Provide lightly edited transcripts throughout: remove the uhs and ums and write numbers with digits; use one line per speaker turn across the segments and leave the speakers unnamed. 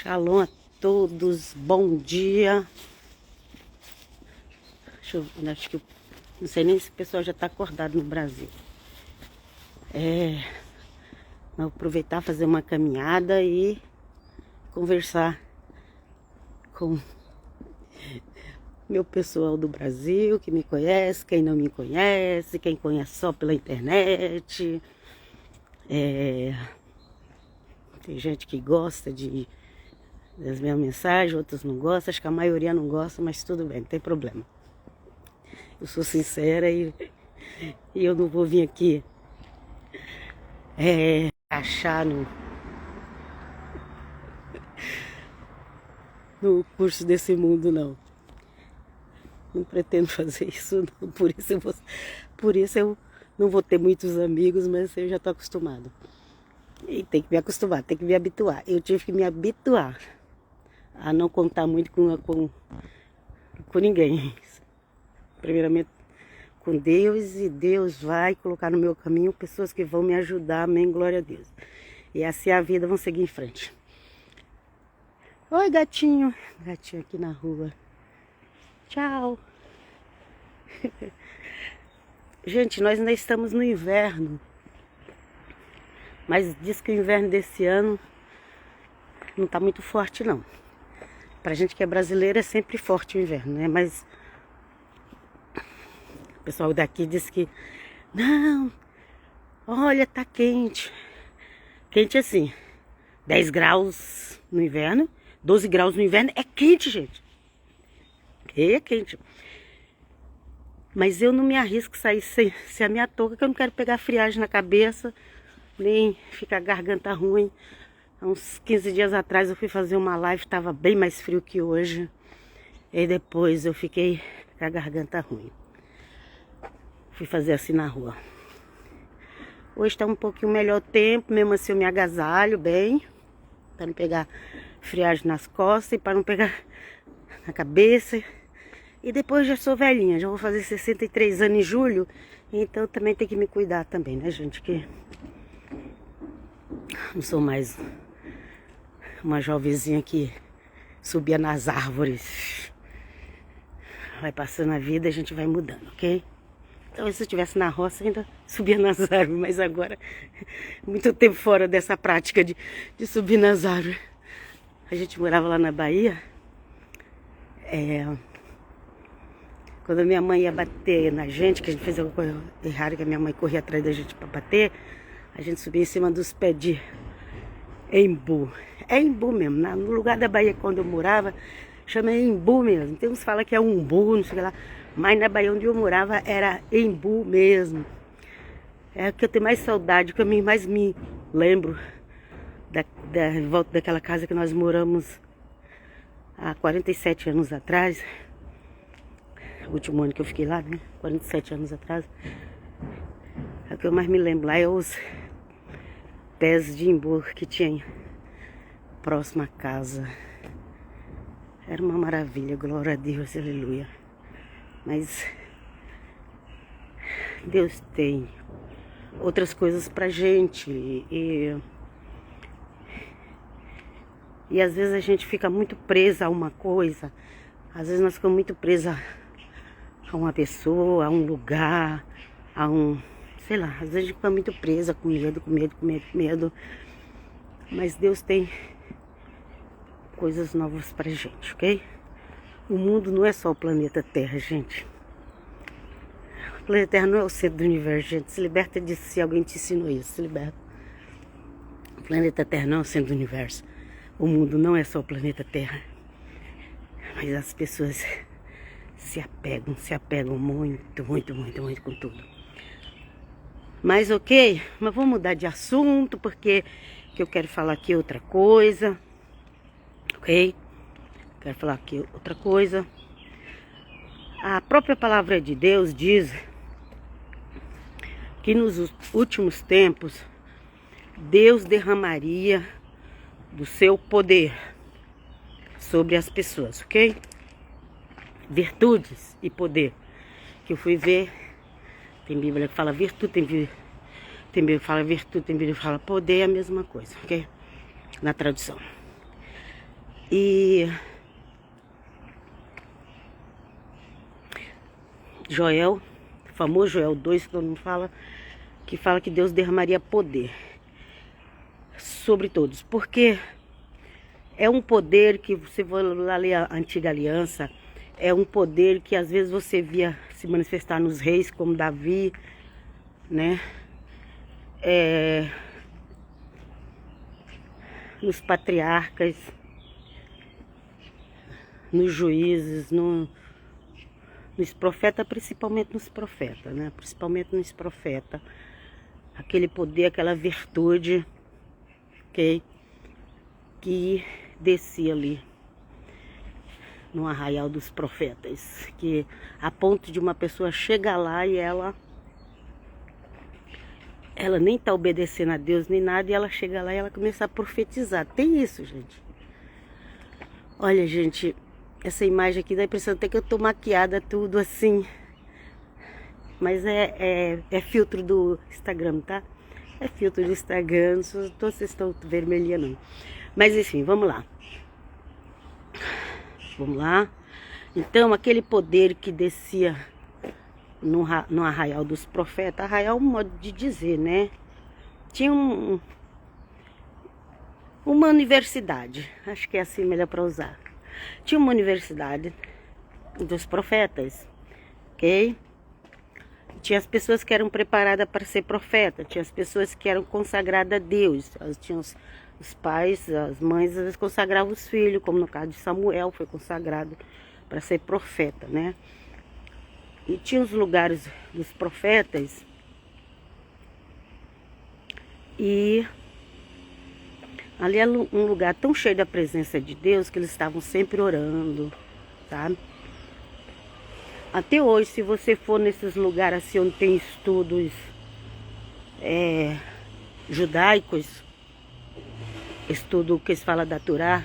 Shalom a todos, bom dia. Acho que não sei nem se o pessoal já está acordado no Brasil. Vou aproveitar, fazer uma caminhada e conversar com meu pessoal do Brasil, que me conhece, quem não me conhece, quem conhece só pela internet. Tem gente que gosta das minhas mensagens, outros não gostam, acho que a maioria não gosta, mas tudo bem, não tem problema. Eu sou sincera e eu não vou vir aqui achar no curso desse mundo, não. Não pretendo fazer isso, não. Por isso eu não vou ter muitos amigos, mas eu já estou acostumado. E tem que me acostumar, tem que me habituar. Eu tive que me habituar a não contar muito com ninguém. Primeiramente com Deus, e Deus vai colocar no meu caminho pessoas que vão me ajudar, amém, glória a Deus. E assim a vida, vamos seguir em frente. Oi, gatinho. Gatinho aqui na rua. Tchau. Gente, nós ainda estamos no inverno. Mas diz que o inverno desse ano não está muito forte, não. Pra gente que é brasileiro é sempre forte o inverno, né? Mas o pessoal daqui diz que não, olha, tá quente. Quente assim, 10 graus no inverno, 12 graus no inverno, é quente, gente. É quente. Mas eu não me arrisco a sair sem a minha touca, que eu não quero pegar friagem na cabeça, nem ficar garganta ruim. Há uns 15 dias atrás eu fui fazer uma live, estava bem mais frio que hoje. E depois eu fiquei com a garganta ruim. Fui fazer assim na rua. Hoje está um pouquinho melhor tempo, mesmo assim eu me agasalho bem, para não pegar friagem nas costas e para não pegar na cabeça. E depois já sou velhinha, já vou fazer 63 anos em julho, então também tem que me cuidar também, né, gente? Que não sou mais uma jovenzinha que subia nas árvores. Vai passando a vida, a gente vai mudando, ok? Então, se eu estivesse na roça, ainda subia nas árvores, mas agora, muito tempo fora dessa prática de subir nas árvores. A gente morava lá na Bahia. Quando a minha mãe ia bater na gente, que a gente fez alguma coisa errada, que a minha mãe corria atrás da gente para bater, a gente subia em cima dos pés de embu. É embu mesmo. No lugar da Bahia, quando eu morava, chama embu mesmo. Tem uns que falam que é umbu, não sei o que lá. Mas na Bahia onde eu morava era embu mesmo. É o que eu tenho mais saudade, que eu mais me lembro da volta daquela casa que nós moramos há 47 anos atrás. O último ano que eu fiquei lá, né? 47 anos atrás. É o que eu mais me lembro. Lá é os pés de embu que tinha próximo à casa. Era uma maravilha, glória a Deus, aleluia. Mas Deus tem outras coisas pra gente. E às vezes a gente fica muito presa a uma coisa. Às vezes nós ficamos muito presas a uma pessoa, a um lugar, sei lá, às vezes a gente fica muito presa, com medo. Mas Deus tem coisas novas pra gente, ok? O mundo não é só o planeta Terra, gente. O planeta Terra não é o centro do universo, gente. Se liberta disso, se alguém te ensinou isso, se liberta. O planeta Terra não é o centro do universo. O mundo não é só o planeta Terra. Mas as pessoas se apegam muito com tudo. Mas ok, mas vou mudar de assunto, porque eu quero falar aqui outra coisa. Ok? Quero falar aqui outra coisa. A própria palavra de Deus diz que nos últimos tempos Deus derramaria do seu poder sobre as pessoas, ok? Virtudes e poder. Que eu fui ver, tem Bíblia que fala virtude, tem Bíblia que fala virtude, tem Bíblia que fala poder, é a mesma coisa, ok? Na tradução. E Joel, famoso Joel 2, que todo mundo fala, que fala que Deus derramaria poder sobre todos. Porque é um poder que, você vai lá ler a Antiga Aliança, é um poder que às vezes você via se manifestar nos reis, como Davi, né? Nos patriarcas, nos juízes, nos profetas, principalmente nos profetas, né? Principalmente nos profetas. Aquele poder, aquela virtude, ok? Que descia ali no arraial dos profetas, que a ponto de uma pessoa chegar lá e ela nem tá obedecendo a Deus nem nada, e ela chega lá e ela começa a profetizar. Tem isso, gente. Olha, gente, essa imagem aqui dá a impressão até que eu tô maquiada tudo assim, mas é filtro do Instagram, tá? É filtro do Instagram, não sei se vocês estão vermelhinha não. Mas enfim, vamos lá. Vamos lá. Então, aquele poder que descia no arraial dos profetas, arraial é um modo de dizer, né? Tinha uma universidade, acho que é assim melhor para usar. Tinha uma universidade dos profetas, ok? Tinha as pessoas que eram preparadas para ser profeta, tinha as pessoas que eram consagradas a Deus, tinha os pais, as mães, às vezes consagravam os filhos, como no caso de Samuel, foi consagrado para ser profeta, né? E tinha os lugares dos profetas, e ali era um lugar tão cheio da presença de Deus que eles estavam sempre orando, sabe? Até hoje, se você for nesses lugares assim onde tem estudos judaicos, estudo que eles falam da Torá,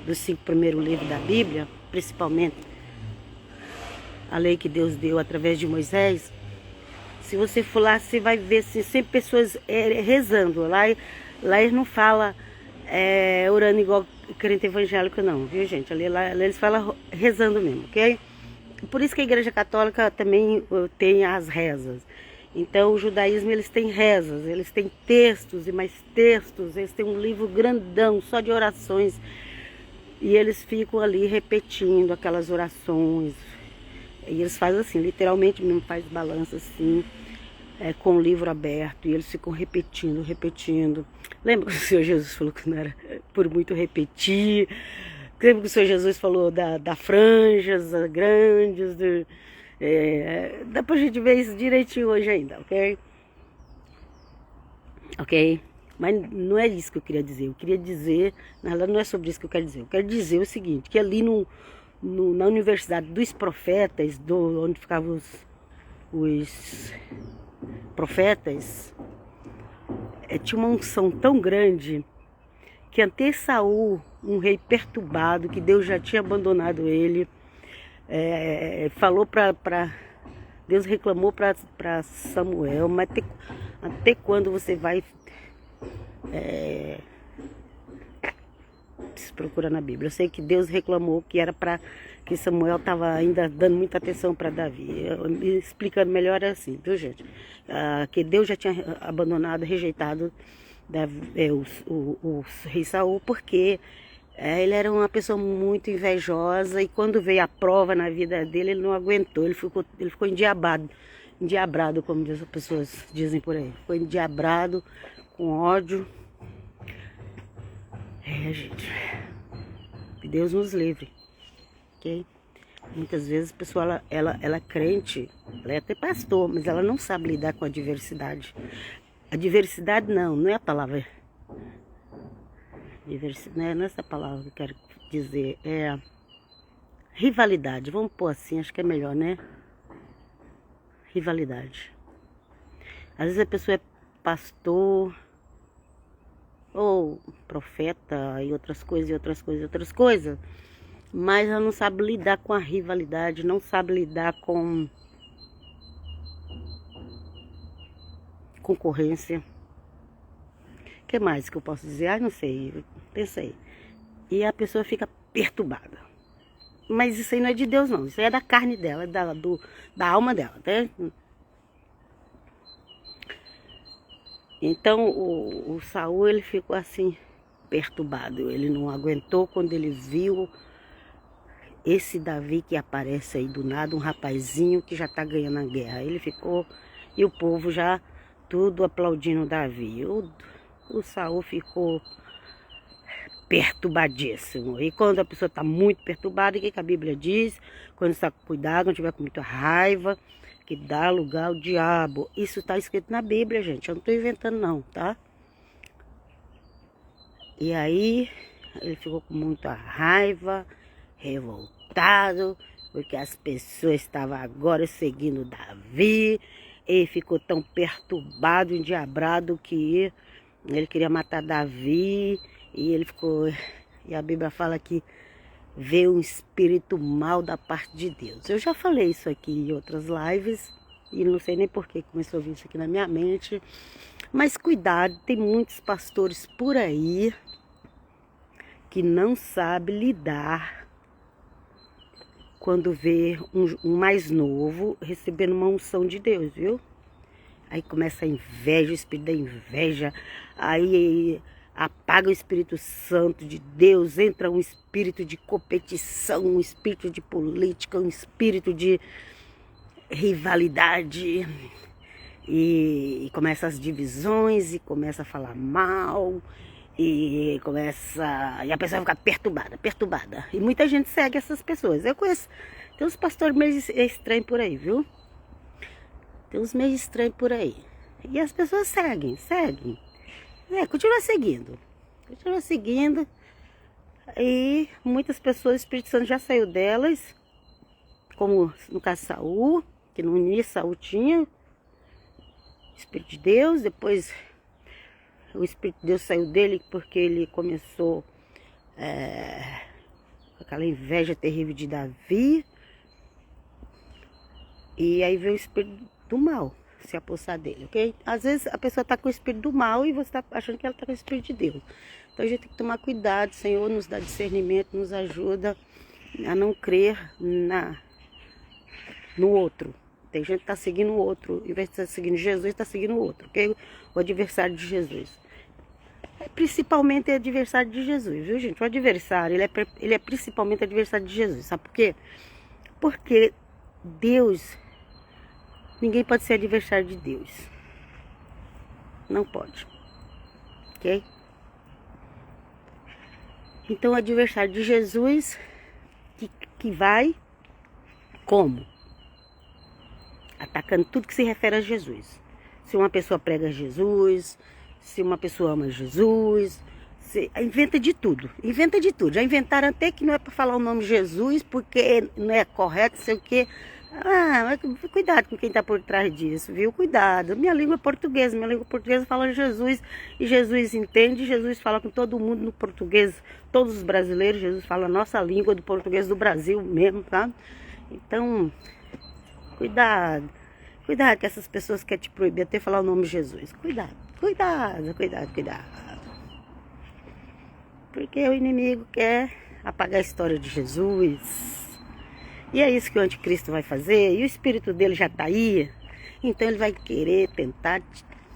dos 5 primeiros livros da Bíblia, principalmente a lei que Deus deu através de Moisés, se você for lá, você vai ver assim, sempre pessoas rezando. Lá eles não falam orando igual crente evangélico não, viu gente? Lá eles falam rezando mesmo, ok? Por isso que a Igreja Católica também tem as rezas. Então o judaísmo, eles têm rezas, eles têm textos e mais textos, eles têm um livro grandão só de orações, e eles ficam ali repetindo aquelas orações, e eles fazem assim, literalmente mesmo, faz balança assim, com o livro aberto, e eles ficam repetindo. Lembra que o Senhor Jesus falou que não era por muito repetir? Lembra que o Senhor Jesus falou da franjas grandes, dá pra gente ver isso direitinho hoje ainda, ok? Ok? Mas não é isso que eu queria dizer. Eu queria dizer, na verdade não é sobre isso que eu quero dizer. Eu quero dizer o seguinte, que ali na Universidade dos Profetas, onde ficavam os profetas, tinha uma unção tão grande que até Saul, um rei perturbado, que Deus já tinha abandonado ele, falou Deus reclamou para Samuel, mas até quando você vai se procura na Bíblia? Eu sei que Deus reclamou que era para que Samuel estava ainda dando muita atenção para Davi. Me explicando melhor assim, viu gente? Que Deus já tinha abandonado, rejeitado o rei Saul, porque ele era uma pessoa muito invejosa, e quando veio a prova na vida dele, ele não aguentou, ele ficou endiabrado, como as pessoas dizem por aí. Ficou endiabrado, com ódio. Gente, que Deus nos livre, ok? Muitas vezes a pessoa, ela é crente, ela é até pastor, mas ela não sabe lidar com a diversidade. A diversidade não é a palavra. Diversidade, não é essa palavra que eu quero dizer. É rivalidade. Vamos pôr assim, acho que é melhor, né? Rivalidade. Às vezes a pessoa é pastor, ou profeta, e outras coisas, mas ela não sabe lidar com a rivalidade, não sabe lidar com concorrência. O que mais que eu posso dizer? Não sei, pensei. e a pessoa fica perturbada. Mas isso aí não é de Deus não, isso aí é da carne dela, da alma dela, né? Então o Saul, ele ficou assim, perturbado. Ele não aguentou quando ele viu esse Davi que aparece aí do nada, um rapazinho que já tá ganhando a guerra. Ele ficou, e o povo já tudo aplaudindo Davi. O Saul ficou perturbadíssimo. E quando a pessoa está muito perturbada, o que a Bíblia diz? Quando está com cuidado, não tiver com muita raiva, que dá lugar ao diabo. Isso está escrito na Bíblia, gente. Eu não estou inventando não, tá? E aí, ele ficou com muita raiva, revoltado, porque as pessoas estavam agora seguindo Davi. Ele ficou tão perturbado, endiabrado, que ele queria matar Davi. E ele ficou, e a Bíblia fala que veio um espírito mal da parte de Deus. Eu já falei isso aqui em outras lives, e não sei nem por que começou a vir isso aqui na minha mente. Mas cuidado, tem muitos pastores por aí que não sabem lidar quando vê um mais novo recebendo uma unção de Deus, viu? Aí começa a inveja, o espírito da inveja, aí apaga o Espírito Santo de Deus, entra um espírito de competição, um espírito de política, um espírito de rivalidade, e começa as divisões, e começa a falar mal, e a pessoa fica perturbada, e muita gente segue essas pessoas. Eu conheço, tem uns pastores meio estranhos por aí, viu? Tem uns meio estranhos por aí, e as pessoas seguem, continua seguindo, e muitas pessoas, o Espírito Santo já saiu delas, como no caso de Saul, que no início Saul tinha o Espírito de Deus, depois o Espírito de Deus saiu dele porque ele começou aquela inveja terrível de Davi, e aí veio o Espírito do mal se apossar dele, ok? Às vezes a pessoa está com o espírito do mal e você está achando que ela está com o espírito de Deus. Então a gente tem que tomar cuidado. O Senhor nos dá discernimento, nos ajuda a não crer no outro. Tem gente que está seguindo o outro, em vez de estar seguindo Jesus, está seguindo o outro, ok? O adversário de Jesus. Principalmente é adversário de Jesus, viu, gente? O adversário, ele é principalmente adversário de Jesus. Sabe por quê? Porque Deus... Ninguém pode ser adversário de Deus. Não pode. Ok? Então o adversário de Jesus que vai como? Atacando tudo que se refere a Jesus. Se uma pessoa prega Jesus, se uma pessoa ama Jesus, inventa de tudo. Já inventaram até que não é para falar o nome Jesus, porque não é correto, sei o quê. Mas cuidado com quem está por trás disso, viu? Cuidado. Minha língua portuguesa fala Jesus, e Jesus entende, Jesus fala com todo mundo no português, todos os brasileiros, Jesus fala a nossa língua do português do Brasil mesmo, tá? Então, cuidado que essas pessoas querem te proibir até falar o nome de Jesus. Cuidado. Porque o inimigo quer apagar a história de Jesus. E é isso que o anticristo vai fazer, e o espírito dele já está aí, então ele vai querer tentar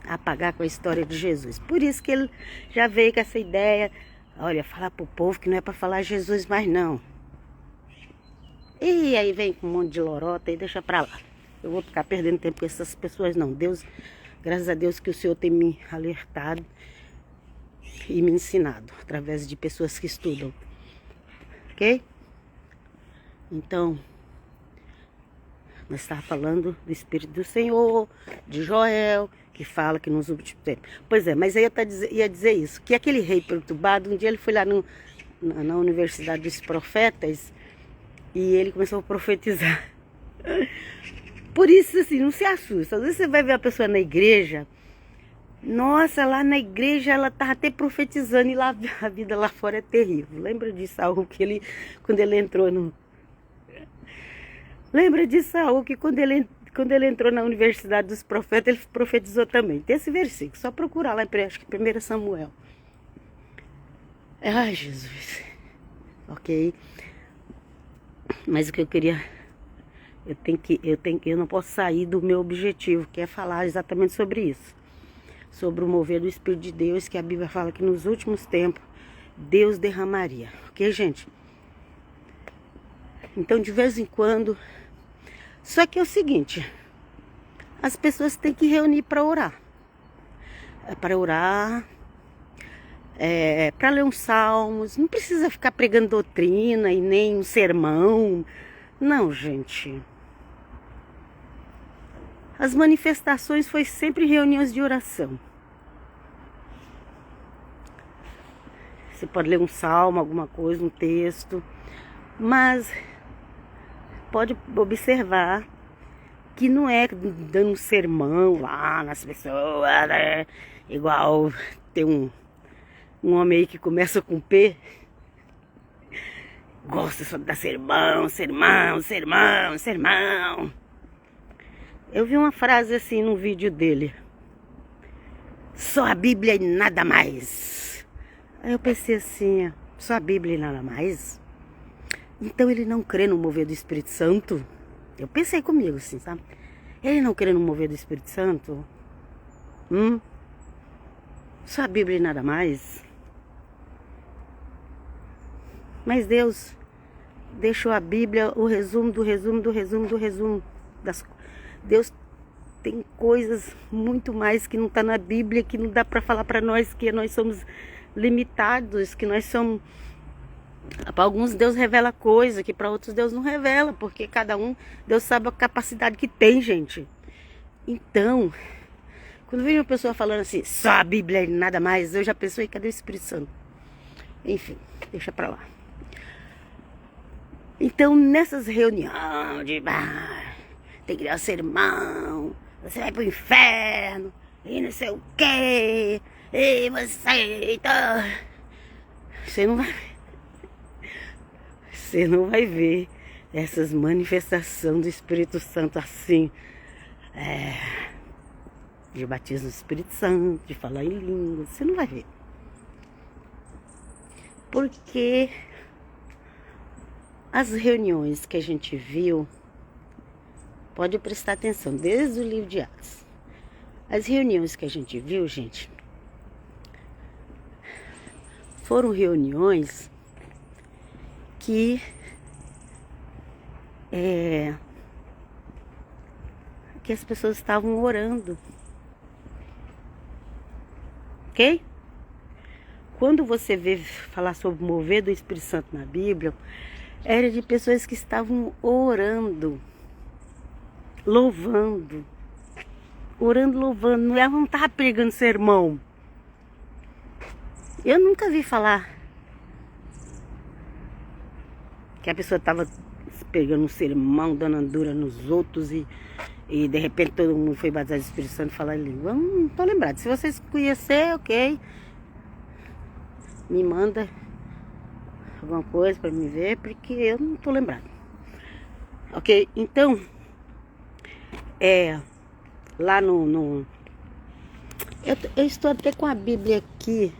apagar com a história de Jesus. Por isso que ele já veio com essa ideia, olha, falar para o povo que não é para falar Jesus mais não. E aí vem com um monte de lorota e deixa para lá. Eu vou ficar perdendo tempo com essas pessoas não. Deus, graças a Deus que o Senhor tem me alertado e me ensinado, através de pessoas que estudam. Ok? Então, nós estávamos falando do Espírito do Senhor, de Joel, que fala que nos últimos tempos. Pois é, mas aí ia dizer isso, que aquele rei perturbado, um dia ele foi lá na Universidade dos Profetas e ele começou a profetizar. Por isso, assim, não se assusta. Às vezes você vai ver a pessoa na igreja, nossa, lá na igreja ela estava até profetizando e lá a vida lá fora é terrível. Lembra de Saul que quando ele entrou no... Lembra de Saul que quando ele entrou na Universidade dos Profetas, ele profetizou também. Tem esse versículo, só procurar lá, acho que 1 Samuel. Ai, Jesus. ok? Mas o que eu queria, eu não posso sair do meu objetivo, que é falar exatamente sobre isso, sobre o mover do Espírito de Deus, que a Bíblia fala que nos últimos tempos Deus derramaria, ok, gente? Então, de vez em quando, só que é o seguinte, as pessoas têm que reunir para orar, para ler uns salmos, não precisa ficar pregando doutrina e nem um sermão, não, gente. As manifestações foi sempre reuniões de oração. Você pode ler um salmo, alguma coisa, um texto, mas pode observar que não é dando um sermão lá nas pessoas, né? Igual tem um homem aí que começa com P, gosta só de dar sermão, sermão, sermão, sermão. Eu vi uma frase assim num vídeo dele: só a Bíblia e nada mais. Aí eu pensei assim, só a Bíblia e nada mais? Então ele não crê no mover do Espírito Santo? Eu pensei comigo assim, sabe? Ele não crê no mover do Espírito Santo? Só a Bíblia e nada mais? Mas Deus deixou a Bíblia o resumo do resumo do resumo do resumo. Deus tem coisas muito mais que não está na Bíblia, que não dá para falar para nós, que nós somos limitados, que nós somos... Para alguns Deus revela coisa, que para outros Deus não revela, porque cada um, Deus sabe a capacidade que tem, gente. Então, quando vejo uma pessoa falando assim, só a Bíblia e nada mais, eu já penso, cadê o Espírito Santo? Enfim, deixa para lá. Então, nessas reuniões de bar, tem que dar um sermão, você vai pro inferno, e não sei o quê, e você... Então, você não vai ver essas manifestações do Espírito Santo assim, de batismo do Espírito Santo, de falar em línguas, você não vai ver. Porque as reuniões que a gente viu, pode prestar atenção, desde o livro de Atos. As reuniões que a gente viu, gente, foram reuniões que as pessoas estavam orando, ok? Quando você vê falar sobre o mover do Espírito Santo na Bíblia, era de pessoas que estavam orando, louvando, louvando. Ela não estava pregando sermão. Eu nunca vi falar que a pessoa estava pegando um sermão, dando andura nos outros e de repente todo mundo foi batizado do Espírito Santo e falar em língua. Eu não estou lembrado. Se vocês conhecerem, ok, me manda alguma coisa para me ver, porque eu não estou lembrado. Ok? Então, lá no eu estou até com a Bíblia aqui.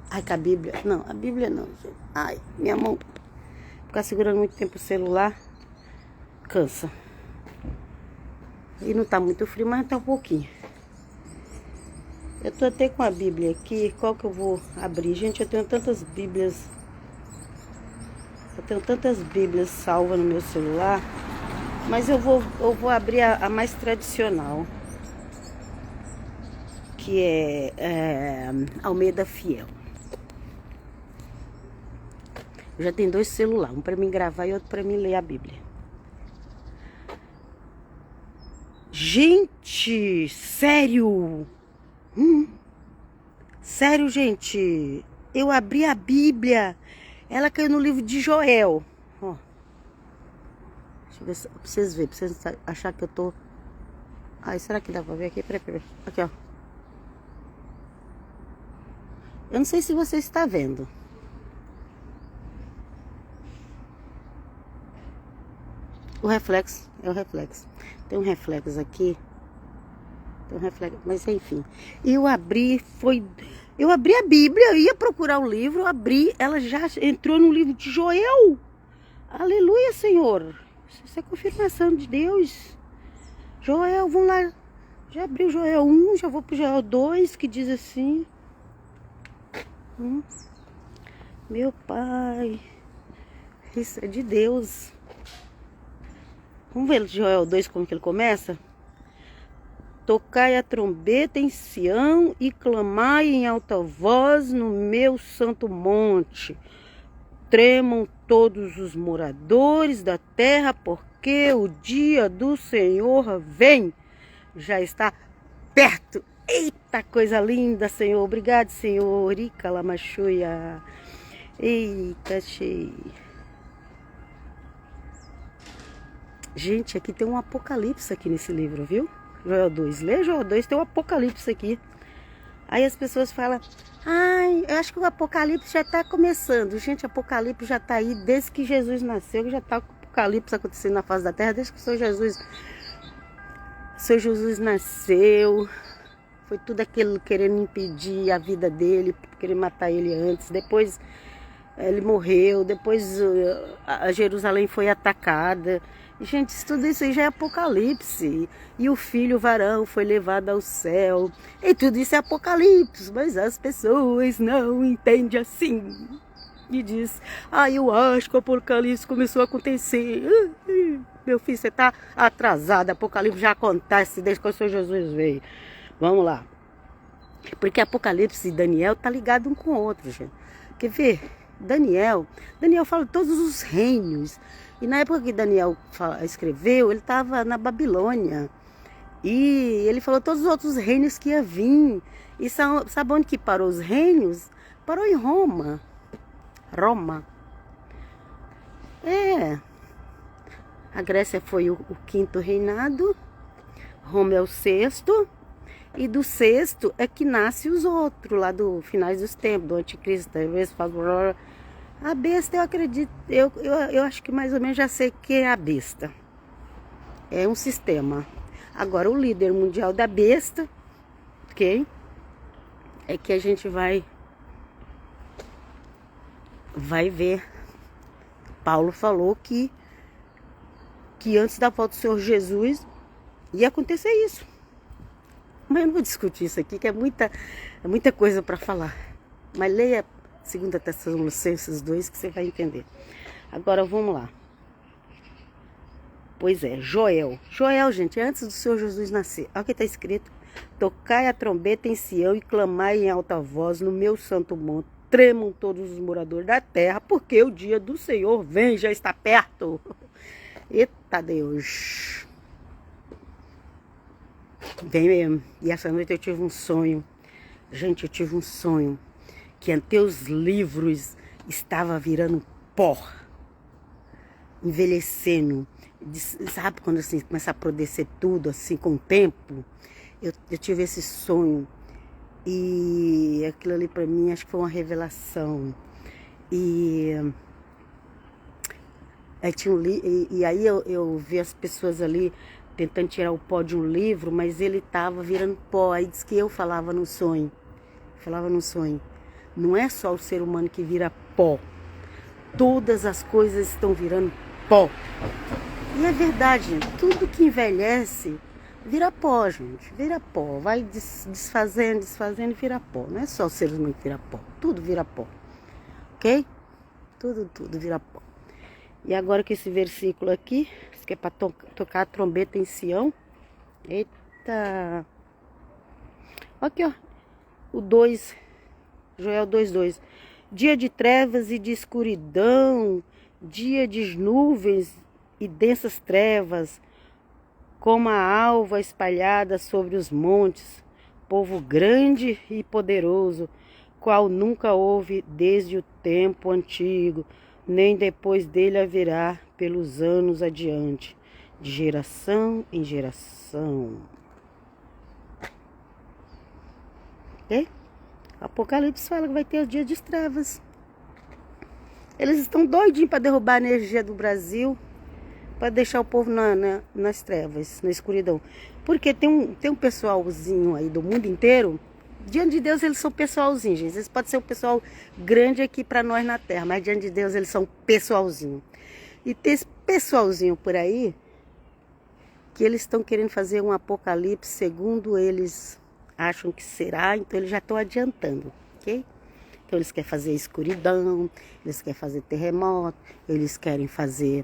Ai, com a Bíblia. Não, a Bíblia não, gente. Ai, minha mão. Ficar segurando muito tempo o celular cansa. E não tá muito frio, mas tá um pouquinho. Eu tô até com a Bíblia aqui. Qual que eu vou abrir? Gente, eu tenho tantas Bíblias. Eu tenho tantas Bíblias salvas no meu celular. Mas eu vou abrir a mais tradicional, que é Almeida Fiel. Eu já tenho 2 celulares, um para mim gravar e outro para mim ler a Bíblia. Gente, sério? Sério, gente? Eu abri a Bíblia, ela caiu no livro de Joel. Ó. Deixa eu ver pra vocês verem, pra vocês acharem que eu tô... Ai, será que dá pra ver aqui? Peraí. Aqui, ó. Eu não sei se você está vendo. O reflexo, é o reflexo. Tem um reflexo aqui. Tem um reflexo, mas enfim. Eu abri, foi Eu abri a Bíblia, eu ia procurar o livro, eu abri, ela já entrou no livro de Joel. Aleluia, Senhor. Isso é confirmação de Deus. Joel, vamos lá. Já abri o Joel 1, já vou pro Joel 2, que diz assim. Meu Pai, isso é de Deus. Vamos ver o Joel 2 como que ele começa? Tocai a trombeta em Sião e clamai em alta voz no meu santo monte. Tremam todos os moradores da terra, porque o dia do Senhor vem. Já está perto. Eita, coisa linda, Senhor. Obrigado, Senhor. Icalamachuia. Eita, cheio. Gente, aqui tem um apocalipse aqui nesse livro, viu? Joel 2. Lê Joel 2, tem um apocalipse aqui. Aí as pessoas falam, ai, eu acho que o apocalipse já está começando. Gente, o apocalipse já está aí desde que Jesus nasceu, que já está o apocalipse acontecendo na face da terra, desde que o Senhor Jesus nasceu. Foi tudo aquilo querendo impedir a vida dele, querendo matar ele antes. Depois ele morreu, depois a Jerusalém foi atacada. Gente, tudo isso aí já é apocalipse. E o filho, o varão, foi levado ao céu. E tudo isso é apocalipse, mas as pessoas não entendem assim. E diz, eu acho que o apocalipse começou a acontecer. Meu filho, você está atrasado, apocalipse já acontece desde que o Senhor Jesus veio. Vamos lá. Porque Apocalipse e Daniel tá ligado um com o outro, gente. Quer ver? Daniel fala de todos os reinos. E na época que Daniel escreveu, ele estava na Babilônia. E ele falou todos os outros reinos que ia vir. E sabe onde que parou os reinos? Parou em Roma. Roma. A Grécia foi o quinto reinado. Roma é o sexto. E do sexto é que nasce os outros, lá do finais dos tempos, do anticristo. A besta, eu acredito, eu acho que mais ou menos já sei que é a besta. É um sistema. Agora, o líder mundial da besta, ok? É que a gente vai ver. Paulo falou que antes da volta do Senhor Jesus ia acontecer isso. Mas eu não vou discutir isso aqui, que é muita coisa para falar. Mas leia 2 Tessalonicenses 2 que você vai entender. Agora vamos lá. Pois é, Joel. Joel, gente, antes do Senhor Jesus nascer. Olha o que está escrito. Tocai a trombeta em Sião e clamai em alta voz no meu santo monte. Tremam todos os moradores da terra, porque o dia do Senhor vem, já está perto. Eita Deus. Bem mesmo. E essa noite eu tive um sonho. Gente, eu tive um sonho que até os livros estavam virando pó, envelhecendo. Sabe quando assim começa a apodrecer tudo assim com o tempo? Eu tive esse sonho e aquilo ali para mim acho que foi uma revelação. E aí eu vi as pessoas ali tentando tirar o pó de um livro, mas ele estava virando pó. Aí diz que eu falava no sonho. Não é só o ser humano que vira pó. Todas as coisas estão virando pó. E é verdade, gente. Tudo que envelhece vira pó, gente. Vira pó. Vai desfazendo e vira pó. Não é só o ser humano que vira pó. Tudo vira pó. Ok? Tudo vira pó. E agora que esse versículo aqui, que é para tocar a trombeta em Sião. Eita! Aqui, ó. O 2, Joel 2:2. Dia de trevas e de escuridão, dia de nuvens e densas trevas, como a alva espalhada sobre os montes, povo grande e poderoso, qual nunca houve desde o tempo antigo, nem depois dele haverá pelos anos adiante, de geração em geração. Ok? O Apocalipse fala que vai ter o dia de trevas. Eles estão doidinhos para derrubar a energia do Brasil, para deixar o povo nas trevas, na escuridão. Porque tem um pessoalzinho aí do mundo inteiro, Diante de Deus eles são pessoalzinho, gente. Eles podem ser um pessoal grande aqui para nós na terra, mas diante de Deus eles são pessoalzinho. E tem esse pessoalzinho por aí que eles estão querendo fazer um apocalipse segundo eles acham que será, então eles já estão adiantando, ok? Então eles querem fazer escuridão, eles querem fazer terremoto, eles querem fazer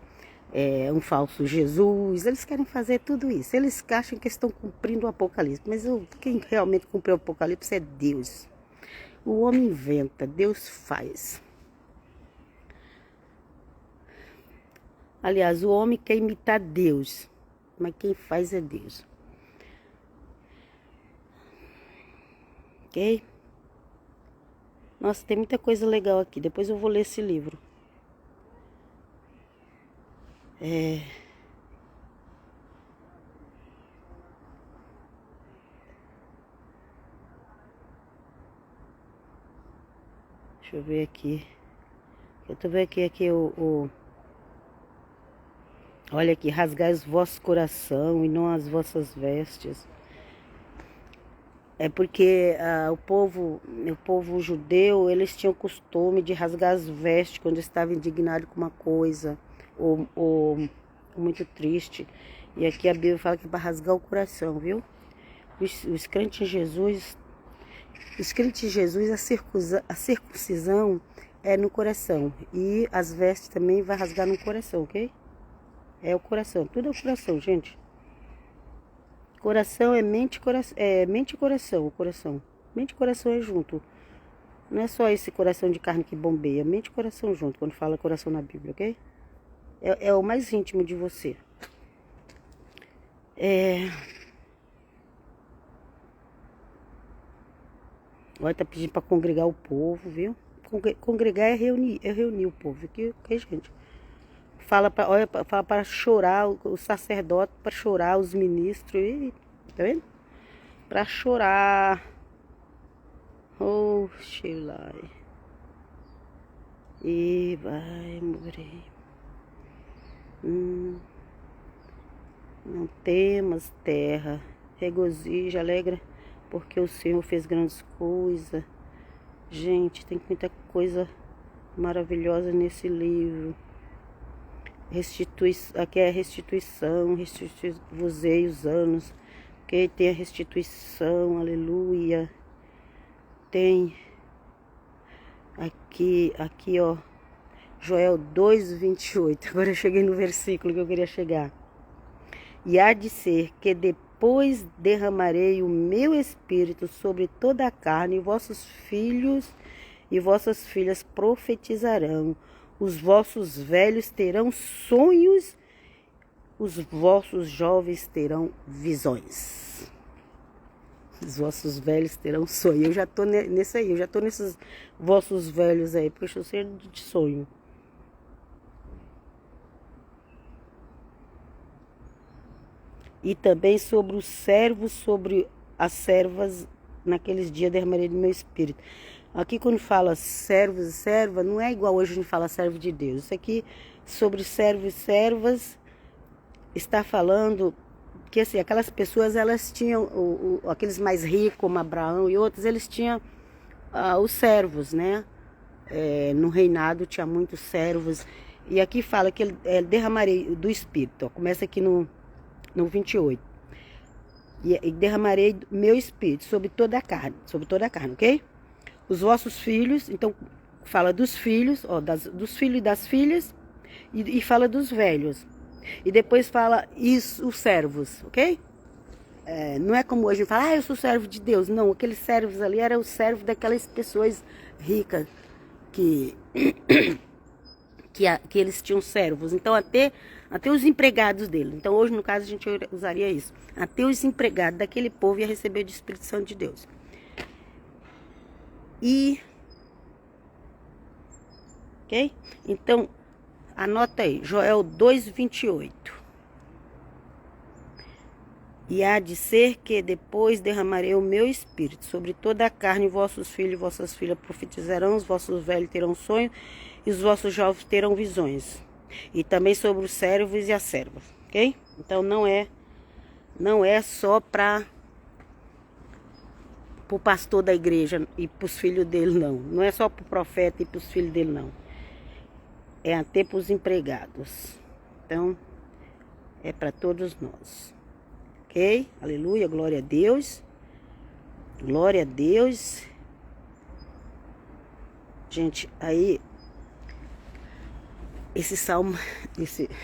um falso Jesus, eles querem fazer tudo isso. Eles acham que estão cumprindo o apocalipse, mas quem realmente cumpriu o apocalipse é Deus. O homem inventa, Deus faz. Aliás, o homem quer imitar Deus, mas quem faz é Deus. Ok? Nossa, tem muita coisa legal aqui. Depois eu vou ler esse livro. Deixa eu ver aqui. Eu tô vendo aqui olha aqui, rasgai os vossos coração e não as vossas vestes. É porque o povo judeu, eles tinham o costume de rasgar as vestes quando estavam indignados com uma coisa, ou muito triste. E aqui a Bíblia fala que é para rasgar o coração, viu? Os crentes em Jesus, a circuncisão é no coração. E as vestes também vai rasgar no coração, ok? É o coração, tudo é o coração, gente. Coração é mente e coração, o coração. Mente e coração é junto. Não é só esse coração de carne que bombeia, mente e coração junto, quando fala coração na Bíblia, ok? É o mais íntimo de você. Olha, tá pedindo para congregar o povo, viu? Congregar é reunir o povo, ok, gente? Fala para chorar, o sacerdote para chorar, os ministros, tá vendo? Para chorar. Oh, Sheila. E vai morrer. Não temas, terra, regozija, alegra, porque o Senhor fez grandes coisas. Gente, tem muita coisa maravilhosa nesse livro. Aqui é a restituição, restitui-vos-ei os anos, ok? Tem a restituição, aleluia. Tem aqui ó, Joel 2:28. Agora eu cheguei no versículo que eu queria chegar. E há de ser que depois derramarei o meu espírito sobre toda a carne, e vossos filhos e vossas filhas profetizarão. Os vossos velhos terão sonhos, os vossos jovens terão visões. Os vossos velhos terão sonho. Eu já tô nesse aí, eu já tô nesses vossos velhos aí, porque eu estou cheio de sonho. E também sobre os servos, sobre as servas, naqueles dias derramarei do meu espírito. Aqui quando fala servos e serva, não é igual hoje a gente fala servo de Deus. Isso aqui, sobre servos e servas, está falando que assim, aquelas pessoas, elas tinham, aqueles mais ricos, como Abraão e outros, eles tinham os servos, né? No reinado tinha muitos servos. E aqui fala que ele derramarei do Espírito. Ó, começa aqui no 28. E derramarei meu Espírito sobre toda a carne, ok? Os vossos filhos, então fala dos filhos, ó, dos filhos e das filhas, e fala dos velhos. E depois fala os servos, ok? Não é como hoje a gente fala, eu sou servo de Deus. Não, aqueles servos ali eram os servos daquelas pessoas ricas que eles tinham servos. Então até os empregados dele. Então hoje no caso a gente usaria isso. Até os empregados daquele povo ia receber o Espírito Santo de Deus. Ok? Então, anota aí, Joel 2:28. E há de ser que depois derramarei o meu espírito sobre toda a carne, vossos filhos e vossas filhas profetizarão, os vossos velhos terão sonhos, e os vossos jovens terão visões. E também sobre os servos e as servas, ok? Então não é só para para o pastor da igreja e para os filhos dele, não. Não é só para o profeta e para os filhos dele, não. É até para os empregados. Então, é para todos nós. Ok? Aleluia, glória a Deus. Glória a Deus. Gente, aí, esse salmo,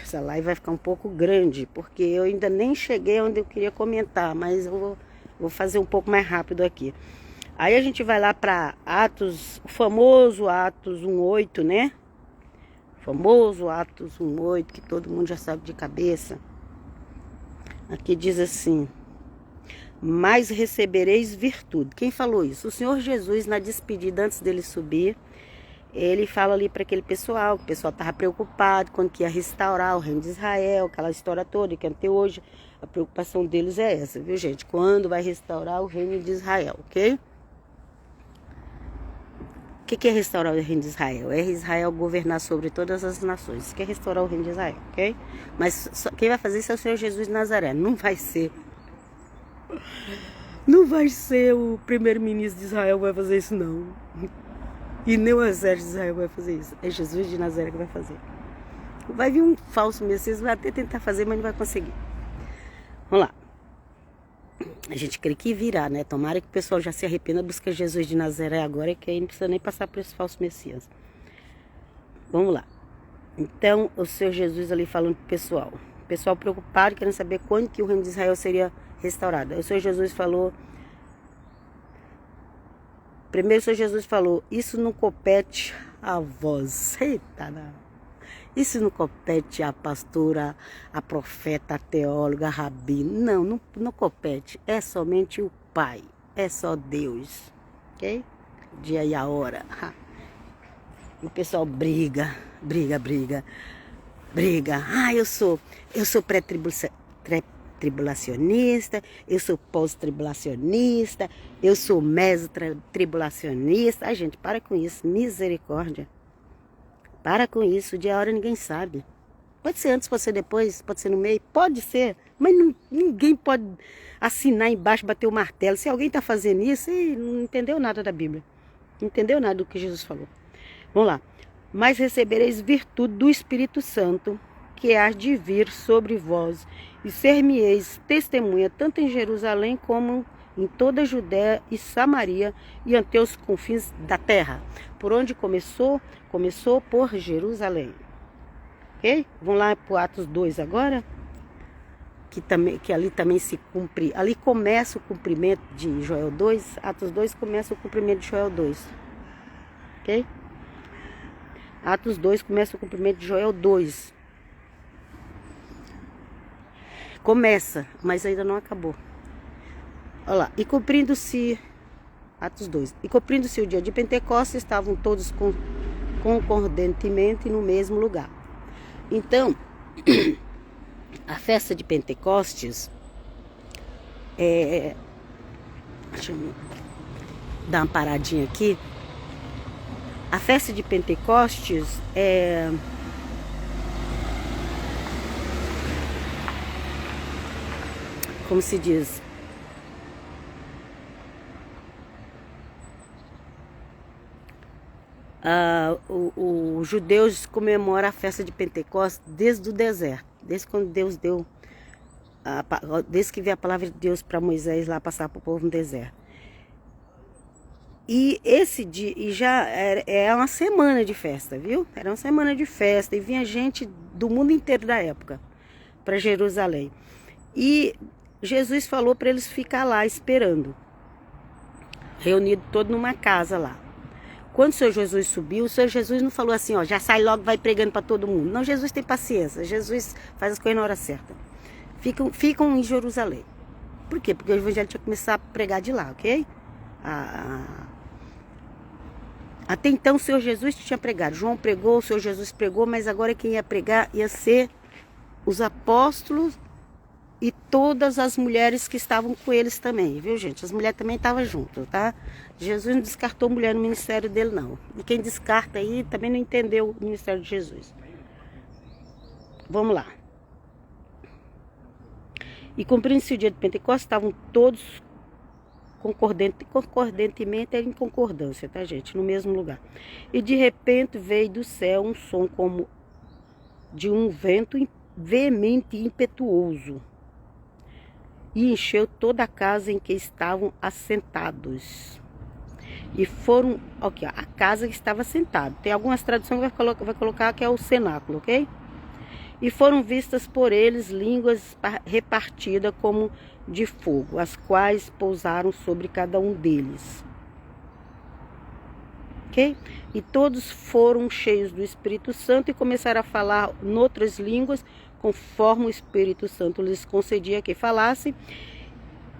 essa live vai ficar um pouco grande, porque eu ainda nem cheguei onde eu queria comentar, mas eu vou fazer um pouco mais rápido aqui. Aí a gente vai lá para Atos, o famoso Atos 1:8, né? O famoso Atos 1:8, que todo mundo já sabe de cabeça. Aqui diz assim: mas recebereis virtude. Quem falou isso? O Senhor Jesus, na despedida, antes dele subir, ele fala ali para aquele pessoal, que o pessoal estava preocupado quando que ia restaurar o reino de Israel, aquela história toda, que até hoje a preocupação deles é essa, viu, gente? Quando vai restaurar o reino de Israel, ok? O que é restaurar o reino de Israel? É Israel governar sobre todas as nações. Isso que é restaurar o reino de Israel, ok? Mas quem vai fazer isso é o Senhor Jesus de Nazaré. Não vai ser o primeiro-ministro de Israel que vai fazer isso, não. E nem o exército de Israel vai fazer isso. É Jesus de Nazaré que vai fazer. Vai vir um falso Messias, vai até tentar fazer, mas não vai conseguir. Vamos lá. A gente crê que virá, né? Tomara que o pessoal já se arrependa, busca Jesus de Nazaré agora, que aí não precisa nem passar por esse falso Messias. Vamos lá. Então, o Senhor Jesus ali falando pro pessoal. O pessoal preocupado, querendo saber quando que o reino de Israel seria restaurado. Aí o Senhor Jesus falou... Primeiro o Senhor Jesus falou: isso não compete a vós. Eita, não. Isso não compete a pastora, a profeta, a teóloga, a rabi. Não compete. É somente o Pai. É só Deus. Ok? O dia e a hora. E o pessoal briga. Ah, eu sou pré-tribulacionista, eu sou pós-tribulacionista, eu sou meso-tribulacionista. Ai, gente, para com isso, misericórdia. Para com isso, de hora ninguém sabe. Pode ser antes, pode ser depois, pode ser no meio, pode ser, mas ninguém pode assinar embaixo, bater o martelo. Se alguém está fazendo isso, não entendeu nada da Bíblia, não entendeu nada do que Jesus falou. Vamos lá. Mas recebereis virtude do Espírito Santo, que há de vir sobre vós, e ser-me-eis testemunha tanto em Jerusalém como em toda a Judéia e Samaria e até os confins da terra. Por onde começou? Começou por Jerusalém. Ok? Vamos lá para o Atos 2 agora, que ali também se cumpre, ali começa o cumprimento de Joel 2, Atos 2 começa o cumprimento de Joel 2. Ok? Atos 2 começa o cumprimento de Joel 2. Começa, mas ainda não acabou. Olha lá. E cumprindo-se, Atos 2. E cumprindo-se o dia de Pentecostes, estavam todos concordantemente no mesmo lugar. Então, a festa de Pentecostes deixa eu dar uma paradinha aqui. A festa de Pentecostes como se diz, os judeus comemoram a festa de Pentecostes desde o deserto, desde quando Deus deu, desde que veio a palavra de Deus para Moisés lá passar para o povo no deserto. E esse dia, e já é uma semana de festa, viu? Era uma semana de festa e vinha gente do mundo inteiro da época para Jerusalém. E Jesus falou para eles ficar lá esperando, reunido todo numa casa lá. Quando o Senhor Jesus subiu, o Senhor Jesus não falou assim, ó, já sai logo, vai pregando para todo mundo. Não, Jesus tem paciência, Jesus faz as coisas na hora certa. Ficam em Jerusalém. Por quê? Porque o evangelho tinha que começar a pregar de lá, ok? Até então o Senhor Jesus tinha pregado. João pregou, o Senhor Jesus pregou, mas agora quem ia pregar ia ser os apóstolos e todas as mulheres que estavam com eles também, viu, gente? As mulheres também estavam juntas, tá? Jesus não descartou mulher no ministério dele, não. E quem descarta aí também não entendeu o ministério de Jesus. Vamos lá. E cumprindo-se o dia de Pentecostes, estavam todos concordantemente é em concordância, tá, gente? No mesmo lugar. E de repente veio do céu um som como de um vento veemente e impetuoso, e encheu toda a casa em que estavam assentados. E foram, aqui, ó, a casa que estava sentada. Tem algumas traduções que vai colocar que é o cenáculo, ok? E foram vistas por eles línguas repartidas como de fogo, as quais pousaram sobre cada um deles. Ok? E todos foram cheios do Espírito Santo e começaram a falar noutras línguas, conforme o Espírito Santo lhes concedia que falassem.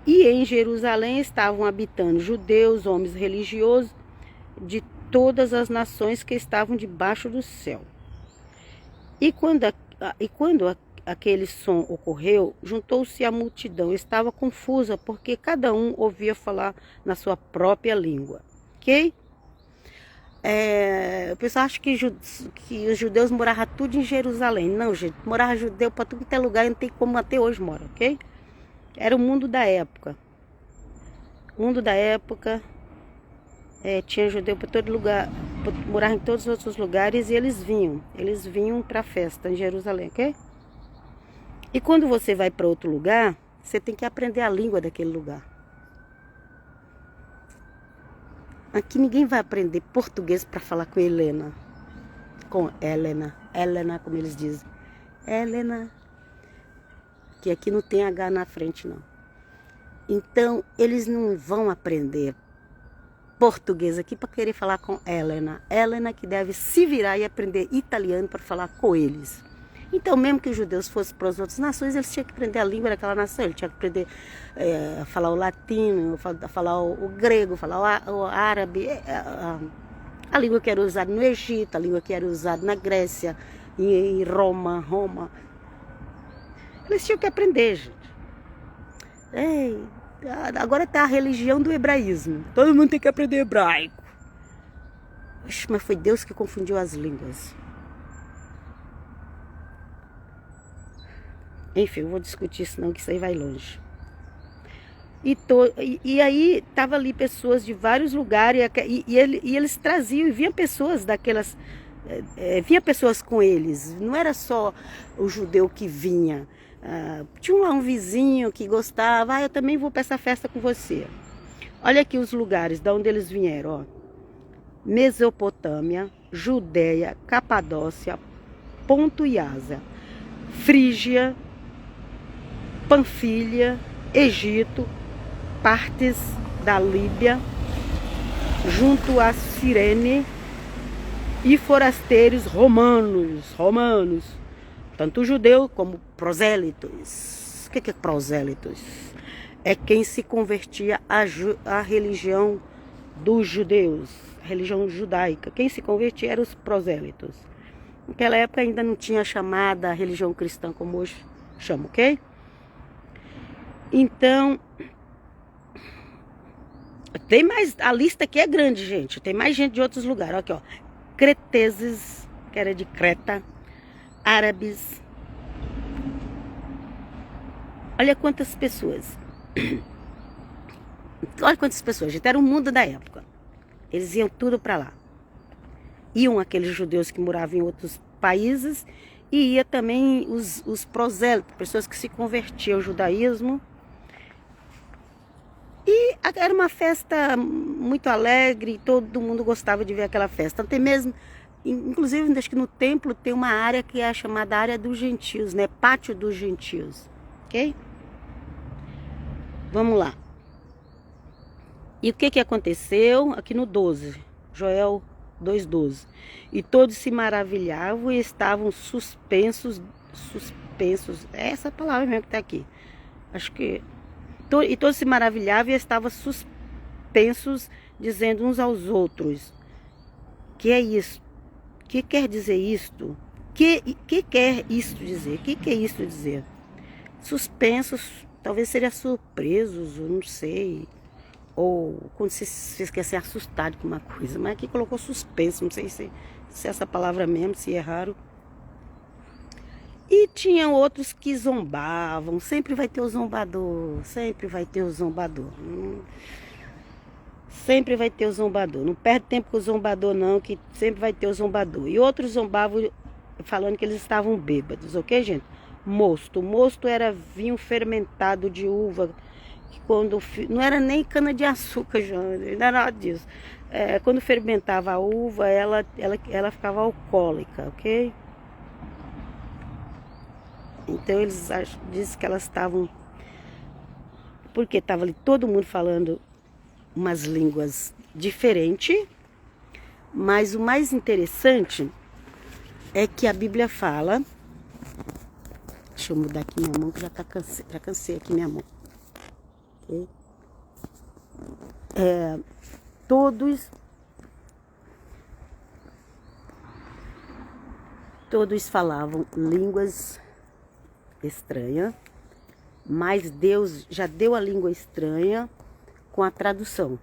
E em Jerusalém estavam habitando judeus, homens religiosos de todas as nações que estavam debaixo do céu. E quando aquele som ocorreu, juntou-se a multidão, estava confusa, porque cada um ouvia falar na sua própria língua. Ok? O pessoal acha que os judeus moravam tudo em Jerusalém. Não, gente, morava judeu para tudo que é lugar, não tem como até hoje mora, ok? Era o mundo da época. O mundo da época tinha judeu para todo lugar, morar em todos os outros lugares, e eles vinham para a festa em Jerusalém, ok? E quando você vai para outro lugar, você tem que aprender a língua daquele lugar. Aqui ninguém vai aprender português para falar com Helena. Helena, como eles dizem. Helena. Que aqui não tem H na frente, não. Então, eles não vão aprender português aqui para querer falar com Helena. Helena que deve se virar e aprender italiano para falar com eles. Então, mesmo que os judeus fossem para as outras nações, eles tinham que aprender a língua daquela nação. Eles tinham que aprender a falar o latino, falar o grego, falar o árabe, a língua que era usada no Egito, a língua que era usada na Grécia, em Roma. Eles tinham que aprender, gente. Agora está a religião do hebraísmo. Todo mundo tem que aprender hebraico. Mas foi Deus que confundiu as línguas. Enfim, eu vou discutir isso não, que isso aí vai longe. E aí tava ali pessoas de vários lugares e eles traziam, e vinha pessoas daquelas, vinha pessoas com eles. Não era só o judeu que vinha. Tinha lá um vizinho que gostava, eu também vou para essa festa com você. Olha aqui os lugares de onde eles vieram, ó. Mesopotâmia, Judéia, Capadócia, Ponto e Ásia, Frígia, Panfilha, Egito, partes da Líbia, junto a Cirene, e forasteiros romanos, tanto judeu como prosélitos. O que é prosélitos? É quem se convertia à religião dos judeus, a religião judaica. Quem se convertia eram os prosélitos. Naquela época ainda não tinha chamada religião cristã como hoje chama, ok? Então, tem mais, a lista aqui é grande, gente. Tem mais gente de outros lugares. Aqui, ó. Creteses, que era de Creta, árabes. Olha quantas pessoas. Olha quantas pessoas, gente. Era o mundo da época. Eles iam tudo para lá. Iam aqueles judeus que moravam em outros países, e ia também os prosélitos, pessoas que se convertiam ao judaísmo. E era uma festa muito alegre, e todo mundo gostava de ver aquela festa. Tem mesmo, inclusive, acho que no templo tem uma área que é chamada área dos gentios, né? Pátio dos gentios, ok? Vamos lá. E o que aconteceu aqui no 12, Joel 2:12. E todos se maravilhavam e estavam suspensos, é essa palavra mesmo que está aqui. Acho que... E todos se maravilhavam e estavam suspensos, dizendo uns aos outros: que é isso? Que quer dizer isto? Que quer isto dizer? Que é isto dizer? Suspensos, talvez seriam surpresos, eu não sei. Ou quando vocês querem ser assustados com uma coisa. Mas aqui colocou suspenso, não sei se é essa palavra mesmo, se erraram. E tinha outros que zombavam. Sempre vai ter o zombador. Sempre vai ter o zombador. Sempre vai ter o zombador. Não perde tempo com o zombador não, que sempre vai ter o zombador. E outros zombavam falando que eles estavam bêbados, ok, gente? Mosto. Mosto era vinho fermentado de uva. Que quando não era nem cana de açúcar, já, não era nada disso. Quando fermentava a uva, ela ficava alcoólica, ok? Então eles dizem que elas estavam... Porque estava ali todo mundo falando umas línguas diferentes. Mas o mais interessante é que a Bíblia fala... Deixa eu mudar aqui minha mão, que já cansei aqui minha mão. Okay? Todos falavam línguas estranhas, mas Deus já deu a língua estranha com a tradução,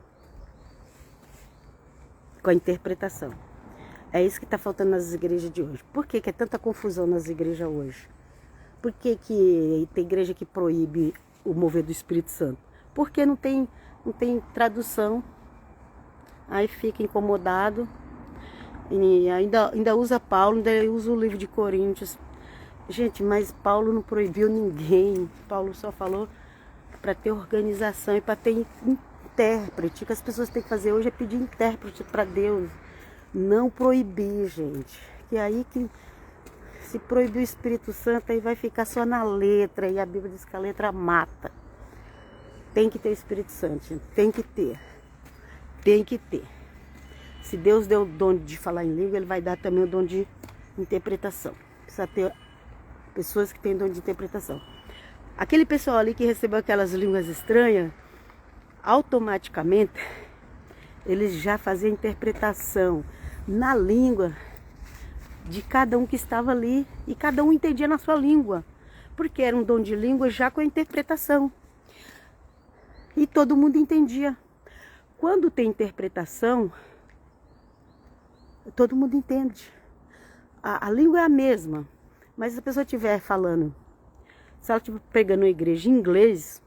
com a interpretação. É isso que está faltando nas igrejas de hoje. Por que é tanta confusão nas igrejas hoje? Por que tem igreja que proíbe o mover do Espírito Santo? Porque não tem tradução. Aí fica incomodado. E ainda usa Paulo, ainda usa o livro de Coríntios. Gente, mas Paulo não proibiu ninguém. Paulo só falou para ter organização e para ter intérprete. O que as pessoas têm que fazer hoje é pedir intérprete para Deus. Não proibir, gente. Que aí que se proibir o Espírito Santo, aí vai ficar só na letra. E a Bíblia diz que a letra mata. Tem que ter o Espírito Santo, gente. Tem que ter. Tem que ter. Se Deus deu o dom de falar em língua, Ele vai dar também o dom de interpretação. Precisa ter pessoas que têm dom de interpretação. Aquele pessoal ali que recebeu aquelas línguas estranhas, automaticamente, eles já faziam interpretação na língua de cada um que estava ali. E cada um entendia na sua língua. Porque era um dom de língua já com a interpretação. E todo mundo entendia. Quando tem interpretação, todo mundo entende. A língua é a mesma, mas se a pessoa estiver falando, se ela estiver pregando uma igreja em inglês,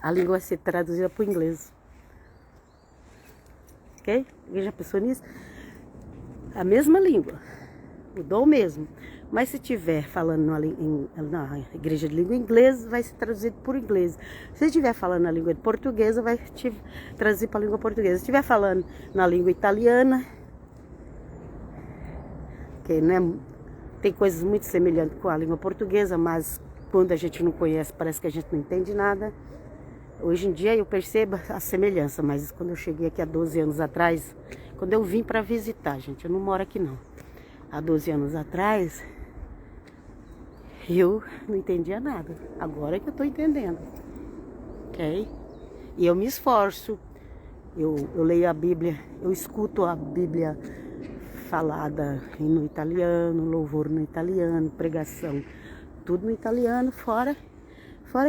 a língua vai ser traduzida para o inglês. Ok? Alguém já pensou nisso? A mesma língua, o dom mesmo. Mas se estiver falando na igreja de língua inglesa, vai ser traduzido por inglês. Se estiver falando na língua portuguesa, vai te traduzir para a língua portuguesa. Se estiver falando na língua italiana, que né, tem coisas muito semelhantes com a língua portuguesa, mas quando a gente não conhece, parece que a gente não entende nada. Hoje em dia eu percebo a semelhança, mas quando eu cheguei aqui há 12 anos atrás, quando eu vim para visitar, gente, eu não moro aqui não. Há 12 anos atrás, eu não entendia nada. Agora é que eu estou entendendo. Ok? E eu me esforço. Eu leio a Bíblia, eu escuto a Bíblia falada no italiano, louvor no italiano, pregação, tudo no italiano, fora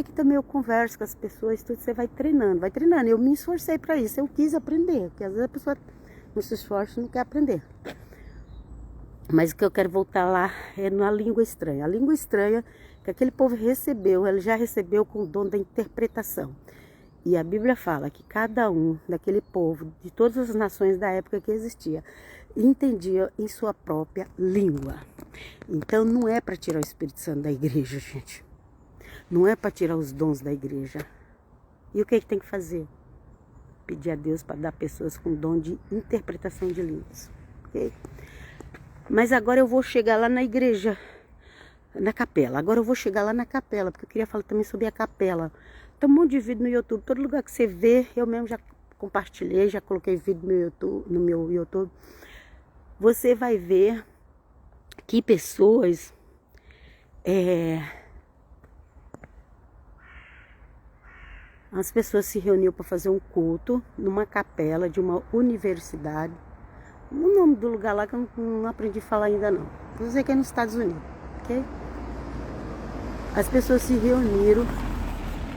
que também eu converso com as pessoas, tudo você vai treinando. Eu me esforcei para isso, eu quis aprender, porque às vezes a pessoa não se esforça e não quer aprender. Mas o que eu quero voltar lá é na língua estranha. A língua estranha que aquele povo recebeu, ele já recebeu com o dom da interpretação. E a Bíblia fala que cada um daquele povo, de todas as nações da época que existia, entendia em sua própria língua. Então não é para tirar o Espírito Santo da igreja, gente. Não é para tirar os dons da igreja. E o que tem que fazer? Pedir a Deus para dar pessoas com dom de interpretação de línguas. Ok? Mas agora eu vou chegar lá na igreja, na capela. Agora eu vou chegar lá na capela, porque eu queria falar também sobre a capela. Tem um monte de vídeo no YouTube, todo lugar que você vê, eu mesmo já compartilhei, já coloquei vídeo no meu YouTube. Você vai ver que pessoas as pessoas se reuniram para fazer um culto numa capela de uma universidade. O nome do lugar lá que eu não aprendi a falar ainda não. Vou dizer que é nos Estados Unidos, ok? As pessoas se reuniram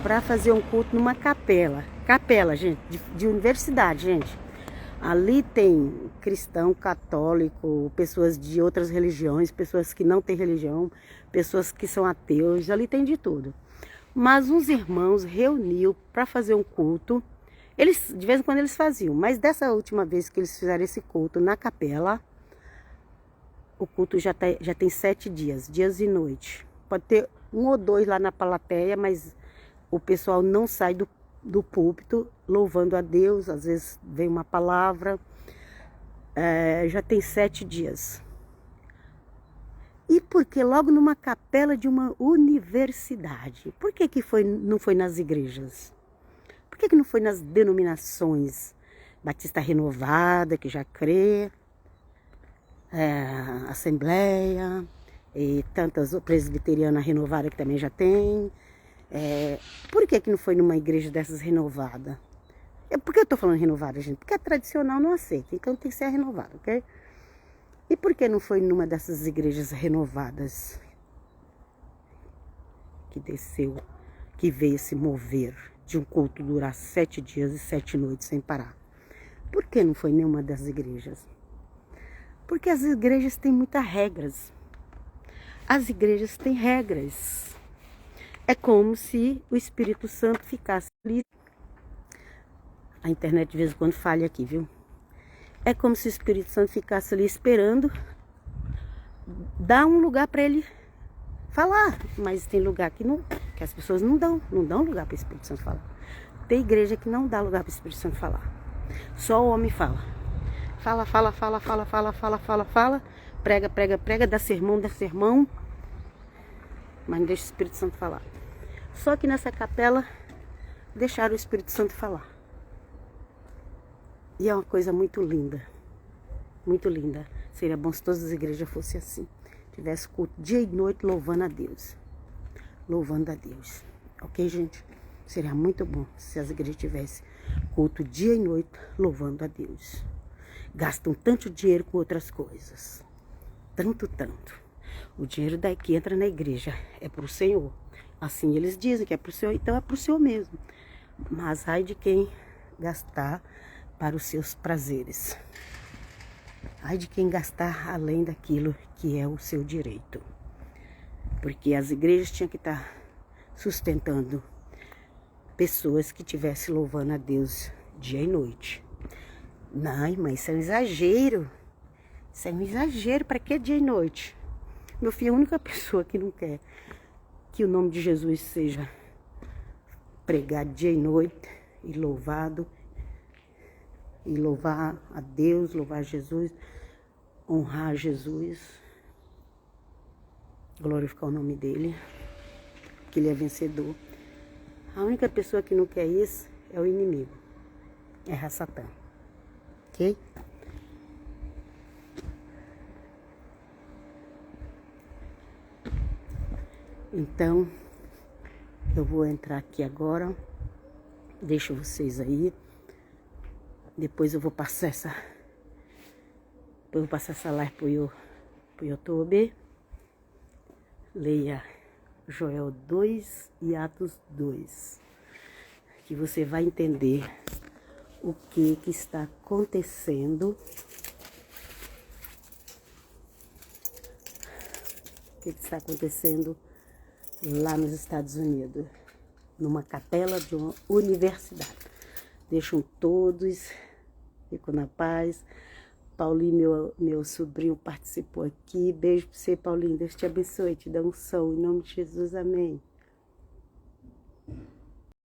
para fazer um culto numa capela. Capela, gente, de universidade, gente. Ali tem cristão, católico, pessoas de outras religiões, pessoas que não têm religião, pessoas que são ateus, ali tem de tudo. Mas uns irmãos reuniu para fazer um culto Eles, de vez em quando eles faziam, mas dessa última vez que eles fizeram esse culto na capela, o culto já tem 7 dias, dias e noite. Pode ter 1 ou 2 lá na plateia, mas o pessoal não sai do púlpito louvando a Deus. Às vezes vem uma palavra. Já tem 7 dias. E por que logo numa capela de uma universidade? Por que não foi nas igrejas? Por que não foi nas denominações? Batista Renovada, que já crê, Assembleia, e tantas, Presbiteriana Renovada, que também já tem. Por que não foi numa igreja dessas renovada? Por que eu estou falando renovada, gente? Porque a tradicional não aceita, então tem que ser renovada, ok? E por que não foi numa dessas igrejas renovadas que desceu, que veio se mover de um culto durar 7 dias e 7 noites sem parar? Por que não foi nenhuma das igrejas? Porque as igrejas têm muitas regras. As igrejas têm regras. É como se o Espírito Santo ficasse ali. A internet de vez em quando falha aqui, viu? É como se o Espírito Santo ficasse ali esperando dar um lugar para ele falar. Mas tem lugar que as pessoas não dão lugar para o Espírito Santo falar. Tem igreja que não dá lugar para o Espírito Santo falar. Só o homem fala. Fala. Prega, dá sermão. Mas não deixa o Espírito Santo falar. Só que nessa capela deixaram o Espírito Santo falar. E é uma coisa muito linda. Muito linda. Seria bom se todas as igrejas fossem assim. Tivesse culto dia e noite louvando a Deus. Louvando a Deus. Ok, gente? Seria muito bom se as igrejas tivessem culto dia e noite louvando a Deus. Gastam tanto dinheiro com outras coisas. Tanto. O dinheiro que entra na igreja é para o Senhor. Assim eles dizem que é para o Senhor, então é para o Senhor mesmo. Mas ai de quem gastar para os seus prazeres. Ai de quem gastar além daquilo que é o seu direito. Porque as igrejas tinham que estar sustentando pessoas que estivessem louvando a Deus dia e noite. Não, mas isso é um exagero. Isso é um exagero. Para que dia e noite? Meu filho, a única pessoa que não quer que o nome de Jesus seja pregado dia e noite e louvado, e louvar a Deus, louvar Jesus, honrar Jesus, glorificar o nome dele, que ele é vencedor. A única pessoa que não quer isso é o inimigo, é Satã, ok? Então, eu vou entrar aqui agora, deixo vocês aí. Depois eu vou passar essa live pro YouTube. Leia Joel 2 e Atos 2. Que você vai entender o que está acontecendo. O que está acontecendo lá nos Estados Unidos. Numa capela de uma universidade. Deixam todos. Fico na paz. Paulinho, meu sobrinho, participou aqui. Beijo pra você, Paulinho. Deus te abençoe, te dá um som. Em nome de Jesus, amém.